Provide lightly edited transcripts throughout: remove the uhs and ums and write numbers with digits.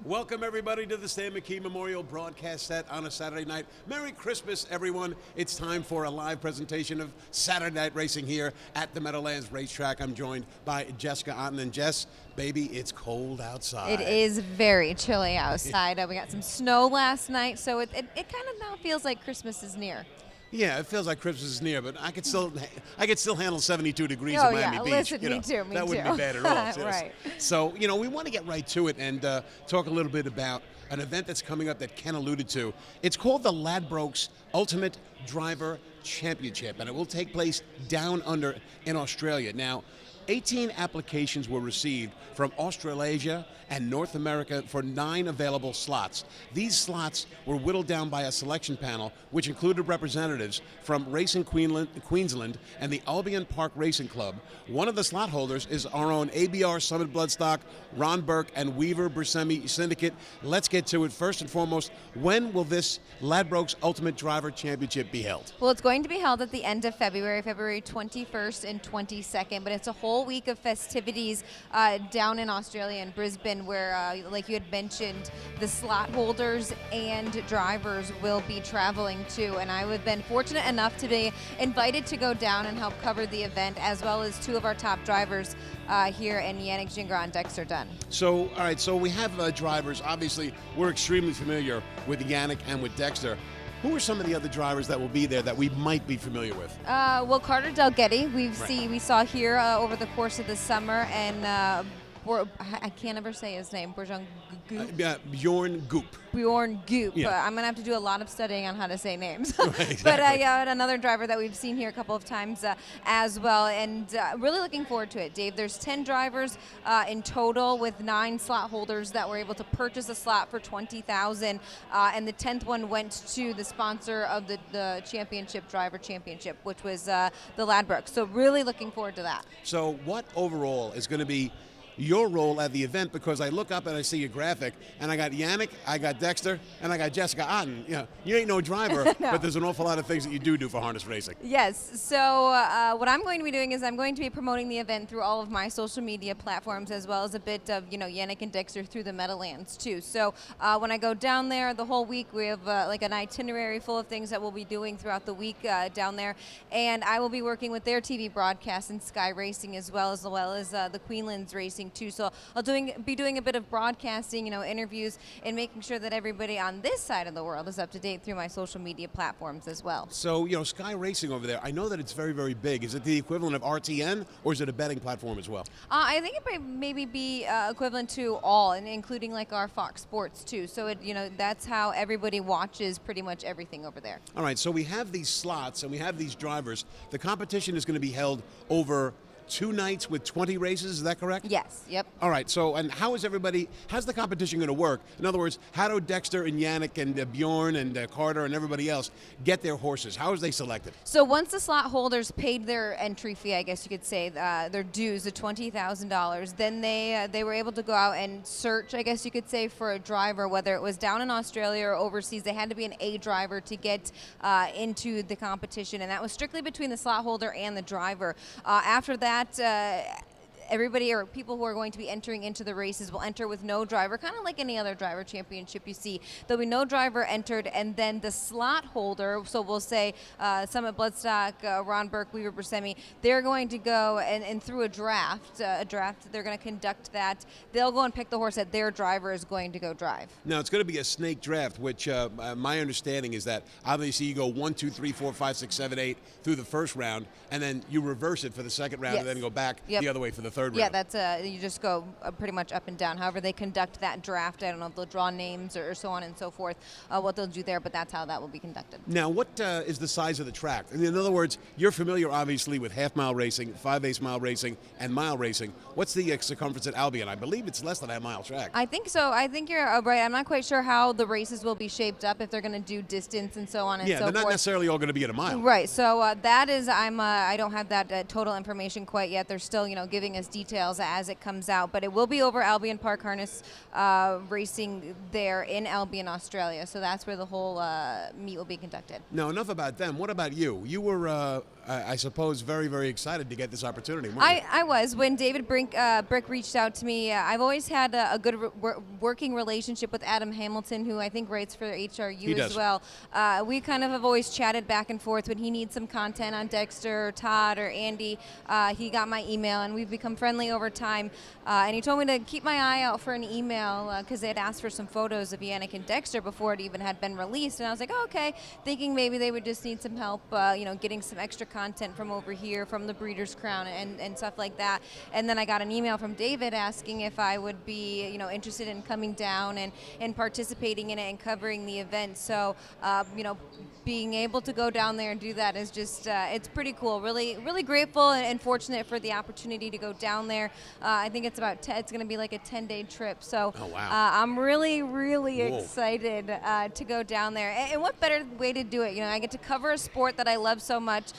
Welcome, everybody, to the Stan McKee Memorial broadcast set on a Saturday night. Merry Christmas, everyone. It's time for a live presentation of Saturday Night Racing here at the Meadowlands Racetrack. I'm joined by Jessica Otten. And Jess, baby, it's cold outside. It is very chilly outside. We got some snow last night, so it kind of now feels like Christmas is near. Yeah, it feels like Christmas is near, but I could still handle 72 degrees Oh, at Miami yeah. Beach. Listen, me too, me that too. wouldn't be bad at all. Yes. Right. So, we want to get right to it and talk a little bit about an event that's coming up that Ken alluded to. It's called the Ladbrokes Ultimate Driver Championship, and it will take place down under in Australia. Now, 18 applications were received from Australasia and North America for 9 available slots. These slots were whittled down by a selection panel, which included representatives from Racing Queensland and the Albion Park Racing Club. One of the slot holders is our own ABR Summit Bloodstock, Ron Burke, and Weaver Buscemi Syndicate. Let's get to it. First and foremost, when will this Ladbrokes Ultimate Driver Championship be held? Well, it's going to be held at the end of February 21st and 22nd, but it's a whole week of festivities down in Australia in Brisbane where, like you had mentioned, the slot holders and drivers will be traveling to. And I have been fortunate enough to be invited to go down and help cover the event, as well as 2 of our top drivers here in Yannick Gingras and Dexter Dunn. So, all right, so we have drivers. Obviously, we're extremely familiar with Yannick and with Dexter. Who are some of the other drivers that will be there that we might be familiar with? Well, Carter Delgetti, we saw here over the course of the summer, and I can't ever say his name. Bjorn Goop. Bjorn Goop. Yeah. I'm going to have to do a lot of studying on how to say names. Right, exactly. But another driver that we've seen here a couple of times as well, and really looking forward to it, Dave. There's 10 drivers in total with 9 slot holders that were able to purchase a slot for $20,000, and the 10th one went to the sponsor of the championship, driver championship, which was the Ladbrokes. So really looking forward to that. So what overall is going to be your role at the event? Because I look up and I see a graphic, and I got Yannick, I got Dexter, and I got Jessica Otten. You ain't no driver, No. but there's an awful lot of things that you do for harness racing. Yes. So what I'm going to be doing is I'm going to be promoting the event through all of my social media platforms, as well as a bit of Yannick and Dexter through the Meadowlands too. So when I go down there the whole week, we have like an itinerary full of things that we'll be doing throughout the week down there, and I will be working with their TV broadcast and Sky Racing as well as the Queensland's Racing too. So I'll be doing a bit of broadcasting, interviews, and making sure that everybody on this side of the world is up to date through my social media platforms as well. So, Sky Racing over there, I know that it's very, very big. Is it the equivalent of RTN, or is it a betting platform as well? I think it might maybe be equivalent to all, and including like our Fox Sports too. So that's how everybody watches pretty much everything over there. All right, so we have these slots and we have these drivers. The competition is going to be held over 2 nights with 20 races, is that correct? Yes, yep. All right, so, and how's the competition going to work? In other words, how do Dexter and Yannick and Bjorn and Carter and everybody else get their horses? How is they selected? So once the slot holders paid their entry fee, I guess you could say, their dues of $20,000, then they were able to go out and search, I guess you could say, for a driver, whether it was down in Australia or overseas. They had to be an A driver to get into the competition, and that was strictly between the slot holder and the driver. After that, everybody or people who are going to be entering into the races will enter with no driver, kind of like any other driver championship you see. There'll be no driver entered, and then the slot holder, so we'll say Summit Bloodstock, Ron Burke, Weaver Buscemi, they're going to go and through a draft, they're going to conduct that. They'll go and pick the horse that their driver is going to go drive. Now, it's going to be a snake draft, which my understanding is that obviously you go 1, 2, 3, 4, 5, 6, 7, 8 through the first round, and then you reverse it for the second round, Yes. and then go back Yep. the other way for the third round. Yeah, that's you just go pretty much up and down. However they conduct that draft, I don't know if they'll draw names or so on and so forth, what they'll do there, but that's how that will be conducted. Now, what is the size of the track? In other words, you're familiar, obviously, with half-mile racing, 5/8 mile racing, and mile racing. What's the circumference at Albion? I believe it's less than a mile track. I think so. I think you're right. I'm not quite sure how the races will be shaped up, if they're going to do distance and so on and so Yeah, forth. they're not necessarily all going to be at a mile. Right. So that is, I don't have that total information quite yet. They're still, giving us finalized details as it comes out. But it will be over Albion Park Harness racing there in Albion, Australia. So that's where the whole meet will be conducted. Now, enough about them. What about you? You were, I suppose, very, very excited to get this opportunity, weren't you? I was. When David Brick reached out to me, I've always had a good working relationship with Adam Hamilton, who I think writes for HRU as well. We kind of have always chatted back and forth when he needs some content on Dexter or Todd or Andy. He got my email, and we've become friendly over time. And he told me to keep my eye out for an email because they had asked for some photos of Yannick and Dexter before it even had been released. And I was like, oh, okay, thinking maybe they would just need some help, getting some extra content from over here, from the Breeders' Crown and stuff like that. And then I got an email from David asking if I would be, interested in coming down and participating in it and covering the event. So, being able to go down there and do that is just, it's pretty cool. Really, really grateful and fortunate for the opportunity to go down there. I think it's it's going to be like a 10-day trip. So, oh, wow. I'm really, really excited to go down there. And what better way to do it? I get to cover a sport that I love so much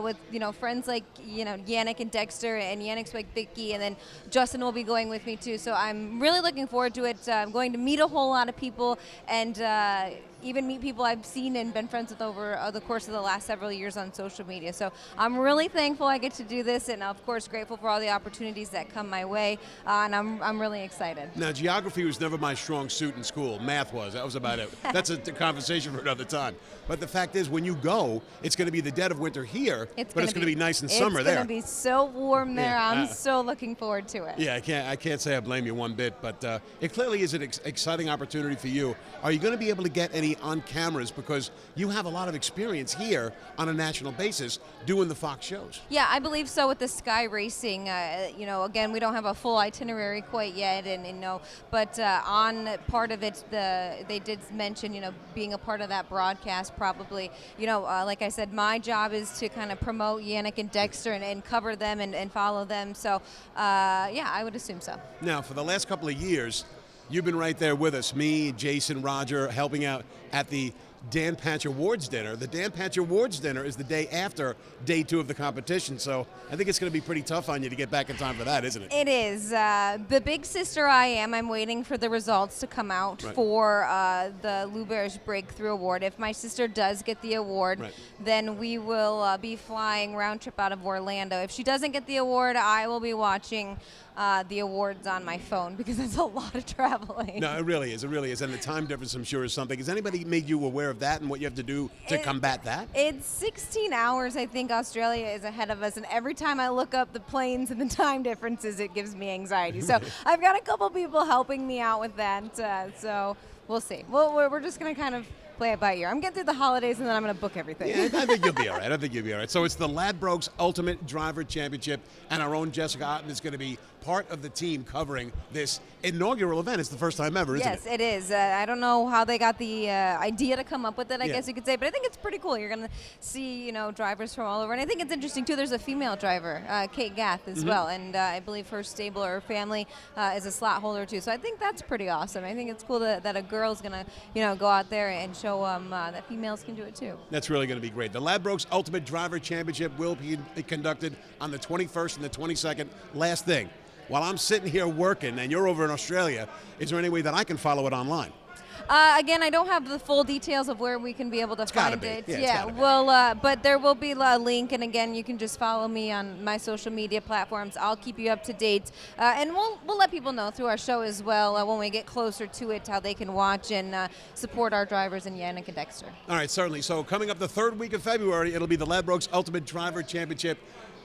with, friends like, Yannick and Dexter and Yannick's like Vicky, and then Justin will be going with me too. So I'm really looking forward to it. I'm going to meet a whole lot of people and even meet people I've seen and been friends with over the course of the last several years on social media. So I'm really thankful I get to do this, and of course grateful for all the opportunities that come my way, and I'm really excited. Now, geography was never my strong suit in school. Math was. That was about it. That's a conversation for another time. But the fact is, when you go, it's going to be the dead of winter here, but it's going to be nice and summer there. It's going to be so warm there. Yeah, I'm so looking forward to it. Yeah, I can't say I blame you one bit, but it clearly is an exciting opportunity for you. Are you going to be able to get any on cameras, because you have a lot of experience here on a national basis doing the Fox shows? Yeah, I believe so with the Sky Racing. Again, we don't have a full itinerary quite yet, but on part of it, they did mention, being a part of that broadcast probably. Like I said, my job is to kind of promote Yannick and Dexter and cover them and follow them. So, yeah, I would assume so. Now, for the last couple of years, you've been right there with us, me, Jason, Roger, helping out at the Dan Patch Awards Dinner. The Dan Patch Awards Dinner is the day after day 2 of the competition, so I think it's going to be pretty tough on you to get back in time for that, isn't it? It is. The big sister I'm waiting for the results to come out for the Louberge Breakthrough Award. If my sister does get the award, then we will be flying round trip out of Orlando. If she doesn't get the award, I will be watching the awards on my phone, because it's a lot of traveling. No, it really is. It really is. And the time difference, I'm sure, is something. Has anybody made you aware of that and what you have to do to combat that? It's 16 hours. I think Australia is ahead of us. And every time I look up the planes and the time differences, it gives me anxiety. So I've got a couple people helping me out with that. So we'll see. We're just going to kind of play it by ear. I'm getting through the holidays, and then I'm going to book everything. Yeah, I think you'll be all right. So it's the Ladbrokes Ultimate Driver Championship, and our own Jessica Otten is going to be part of the team covering this inaugural event. It's the first time ever, isn't it? Yes, it is. I don't know how they got the idea to come up with it, I guess you could say, but I think it's pretty cool. You're going to see, drivers from all over. And I think it's interesting, too. There's a female driver, Kate Gath, as well, and I believe her stable or her family is a slot holder, too. So I think that's pretty awesome. I think it's cool that a girl's going to, go out there and show that females can do it, too. That's really going to be great. The Ladbrokes Ultimate Driver Championship will be conducted on the 21st and the 22nd. Last thing, while I'm sitting here working and you're over in Australia, is there any way that I can follow it online? Again, I don't have the full details of where we can be able to find it. Yeah, but there will be a link, and again, you can just follow me on my social media platforms. I'll keep you up to date, and we'll let people know through our show as well when we get closer to it how they can watch and support our drivers in Yannick and Dexter. All right, certainly. So coming up the 3rd week of February, it'll be the Ladbrokes Ultimate Driver Championship.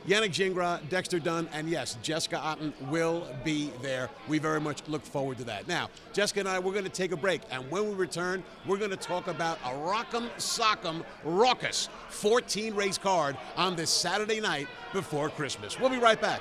Yannick Gingras, Dexter Dunn, and yes, Jessica Otten will be there. We very much look forward to that. Now, Jessica and I, we're going to take a break, and when we return, we're going to talk about a Rock'em Sock'em raucous 14-race card on this Saturday night before Christmas. We'll be right back.